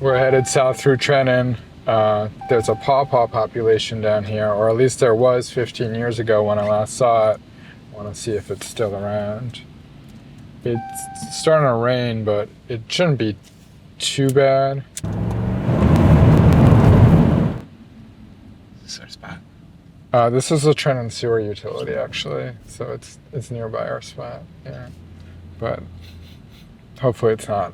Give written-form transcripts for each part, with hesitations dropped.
We're headed south through Trenton. There's a pawpaw population down here, or at least there was 15 years ago when I last saw it. I want to see if it's still around. It's starting to rain, but it shouldn't be too bad. Is this our spot? This is a Trenton sewer utility, actually, so it's nearby our spot. Yeah, but hopefully it's not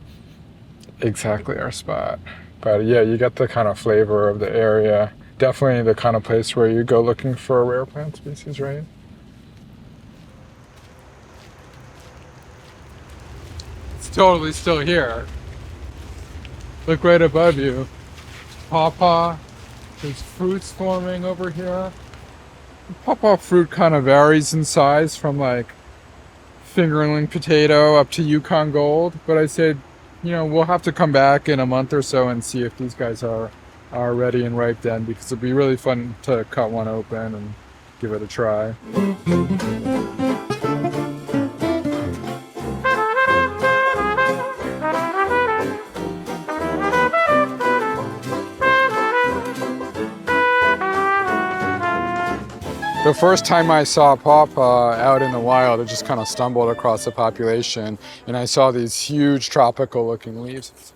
exactly our spot. But yeah, you get the kind of flavor of the area. Definitely the kind of place where you go looking for a rare plant species, right? It's totally still here. Look right above you. Pawpaw. There's fruits forming over here. The pawpaw fruit kind of varies in size from like fingerling potato up to Yukon Gold, but I said, we'll have to come back in a month or so and see if these guys are ready and ripe then, because it'd be really fun to cut one open and give it a try. The first time I saw pawpaw out in the wild, I just kind of stumbled across the population and I saw these huge tropical looking leaves.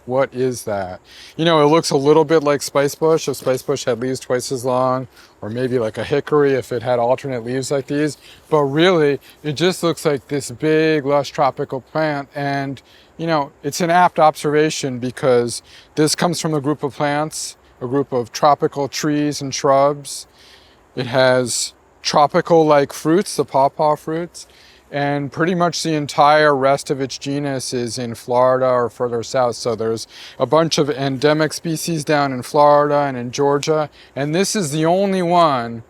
What is that? It looks a little bit like spicebush if spicebush had leaves twice as long, or maybe like a hickory if it had alternate leaves like these. But really, it just looks like this big, lush tropical plant. And, it's an apt observation because this comes from a group of plants, a group of tropical trees and shrubs. It has tropical-like fruits, the pawpaw fruits, and pretty much the entire rest of its genus is in Florida or further south. So there's a bunch of endemic species down in Florida and in Georgia, and this is the only one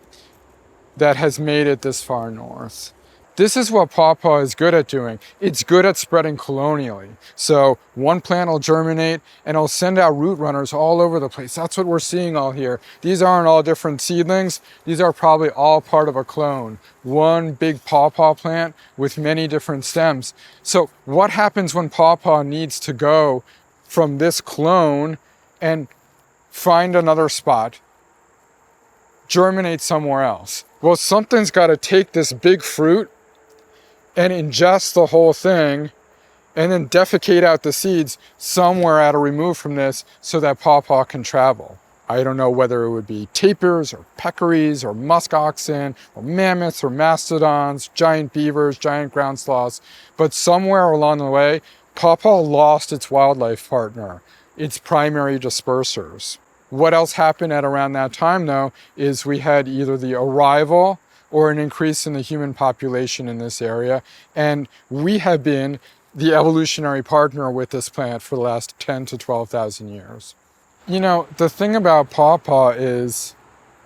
that has made it this far north. This is what pawpaw is good at doing. It's good at spreading colonially. So one plant will germinate and it'll send out root runners all over the place. That's what we're seeing all here. These aren't all different seedlings. These are probably all part of a clone. One big pawpaw plant with many different stems. So what happens when pawpaw needs to go from this clone and find another spot, germinate somewhere else? Well, something's got to take this big fruit and ingest the whole thing and then defecate out the seeds somewhere at a remove from this so that pawpaw can travel. I don't know whether it would be tapirs or peccaries or musk oxen or mammoths or mastodons, giant beavers, giant ground sloths, but somewhere along the way, pawpaw lost its wildlife partner, its primary dispersers. What else happened at around that time though is we had either the arrival or an increase in the human population in this area. And we have been the evolutionary partner with this plant for the last 10 to 12,000 years. The thing about pawpaw is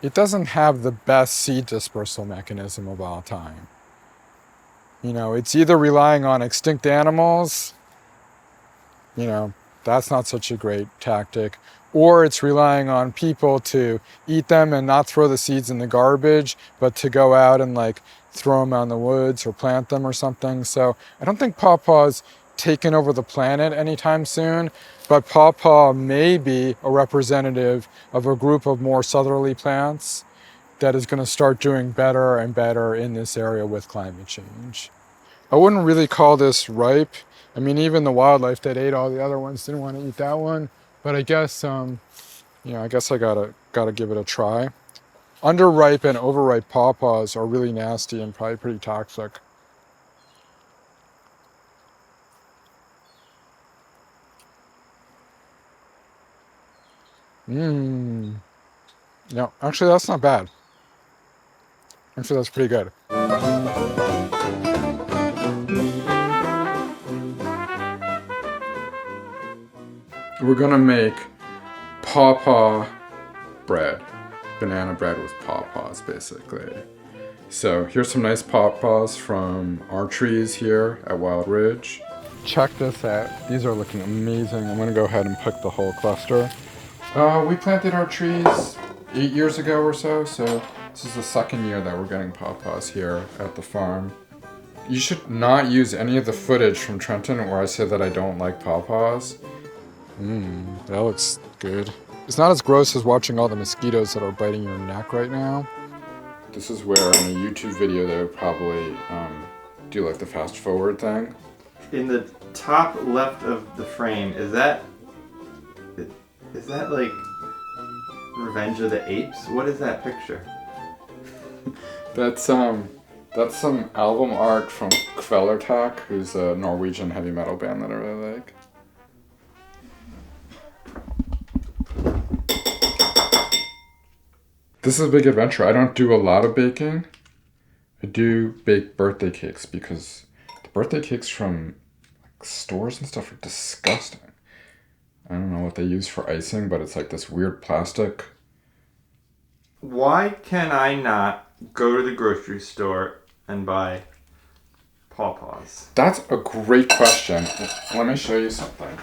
it doesn't have the best seed dispersal mechanism of all time. It's either relying on extinct animals, that's not such a great tactic, or it's relying on people to eat them and not throw the seeds in the garbage, but to go out and throw them out in the woods or plant them or something. So I don't think pawpaw's taken over the planet anytime soon, but pawpaw may be a representative of a group of more southerly plants that is going to start doing better and better in this area with climate change. I wouldn't really call this ripe. I mean, even the wildlife that ate all the other ones didn't want to eat that one. But I guess, I guess I gotta give it a try. Underripe and overripe pawpaws are really nasty and probably pretty toxic. No, actually that's not bad. Actually, that's pretty good. We're gonna make pawpaw bread. Banana bread with pawpaws, basically. So here's some nice pawpaws from our trees here at Wild Ridge. check this out. These are looking amazing. I'm gonna go ahead and pick the whole cluster. We planted our trees 8 years ago or so, so this is the second year that we're getting pawpaws here at the farm. You should not use any of the footage from Trenton where I say that I don't like pawpaws. That looks good. It's not as gross as watching all the mosquitoes that are biting your neck right now. This is where in a YouTube video they would probably do like the fast forward thing. In the top left of the frame, is that like Revenge of the Apes? What is that picture? That's some album art from Kvelertak, who's a Norwegian heavy metal band that I really like. This is a big adventure. I don't do a lot of baking. I do bake birthday cakes because the birthday cakes from stores and stuff are disgusting. I don't know what they use for icing, but it's like this weird plastic. Why can I not go to the grocery store and buy pawpaws? That's a great question. Let me show you something.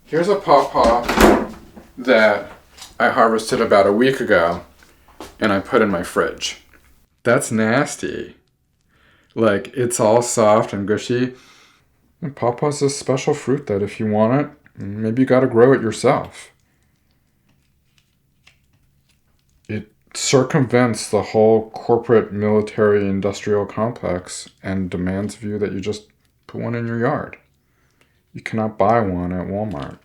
Here's a pawpaw that I harvested about a week ago and I put in my fridge. That's nasty. Like, it's all soft and gushy. And pawpaw's a special fruit that if you want it, maybe you gotta grow it yourself. It circumvents the whole corporate military industrial complex and demands of you that you just put one in your yard. You cannot buy one at Walmart.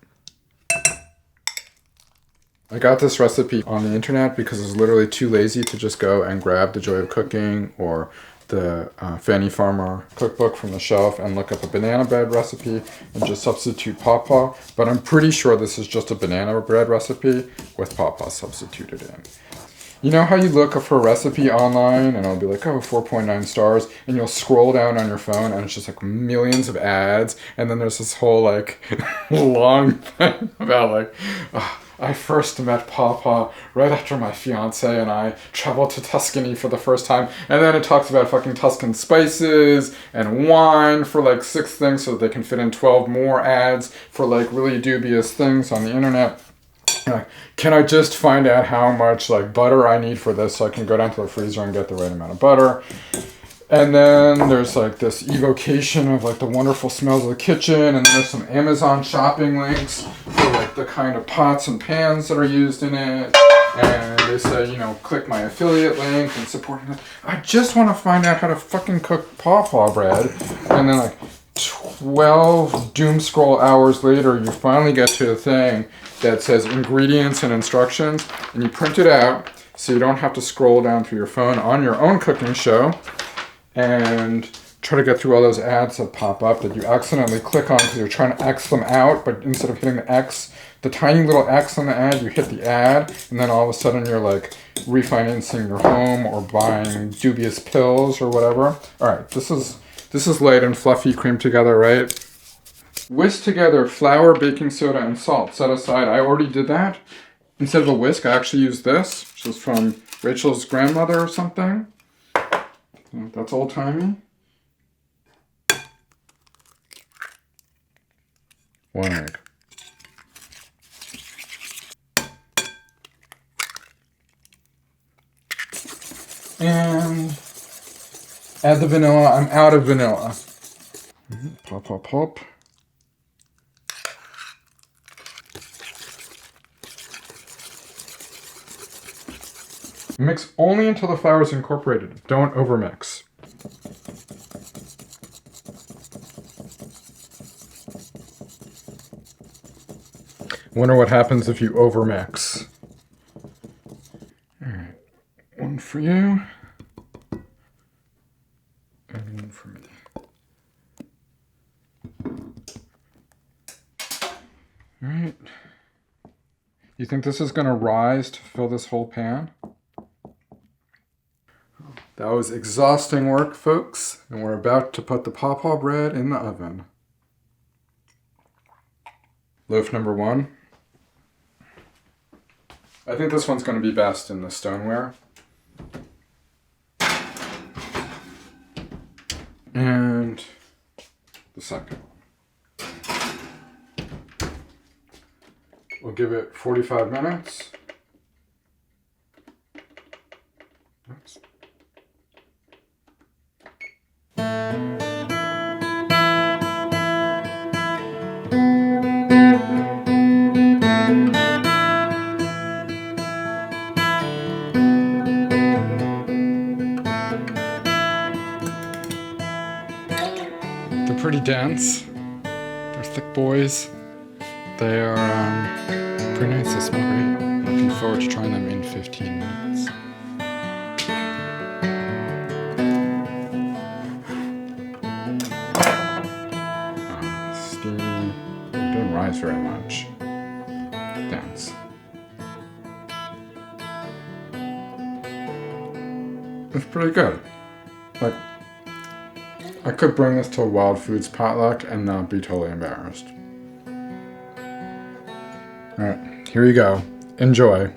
I got this recipe on the internet because I was literally too lazy to just go and grab The Joy of Cooking or the Fanny Farmer cookbook from the shelf and look up a banana bread recipe and just substitute pawpaw. But I'm pretty sure this is just a banana bread recipe with pawpaw substituted in. You know how you look for a recipe online and it'll be like, oh, 4.9 stars, and you'll scroll down on your phone and it's just like millions of ads, and then there's this whole like long thing about like, I first met Pawpaw right after my fiance and I traveled to Tuscany for the first time. And then it talks about fucking Tuscan spices and wine for like 6 things so that they can fit in 12 more ads for like really dubious things on the internet. Can I just find out how much like butter I need for this so I can go down to the freezer and get the right amount of butter? And then there's like this evocation of like the wonderful smells of the kitchen, and then there's some Amazon shopping links for like the kind of pots and pans that are used in it. And they say, you know, click my affiliate link and support it. I just want to find out how to fucking cook pawpaw bread. And then like 12 doom scroll hours later, you finally get to a thing that says ingredients and instructions, and you print it out so you don't have to scroll down through your phone on your own cooking show and try to get through all those ads that pop up that you accidentally click on because you're trying to X them out, but instead of hitting the X, the tiny little X on the ad, you hit the ad, and then all of a sudden you're like refinancing your home or buying dubious pills or whatever. All right, this is light and fluffy creamed together, right? Whisk together flour, baking soda, and salt. Set aside. I already did that. Instead of a whisk, I actually used this, which is from Rachel's grandmother or something. That's old-timey. 1 egg. And add the vanilla. I'm out of vanilla. Pop, pop, pop. Mix only until the flour is incorporated. Don't overmix. Wonder what happens if you overmix. All right, 1 for you, and 1 for me. All right. You think this is gonna rise to fill this whole pan? That was exhausting work, folks, and we're about to put the pawpaw bread in the oven. Loaf number 1. I think this one's going to be best in the stoneware. And the second one. We'll give it 45 minutes. Oops. They're pretty dense. They're thick boys. They are pretty nice. They smell great. I'm looking forward to trying them in 15 minutes. Steamy. They didn't rise very much. Dense. It's pretty good. Like, I could bring this to a Wild Foods potluck and not be totally embarrassed. Alright, here you go. Enjoy.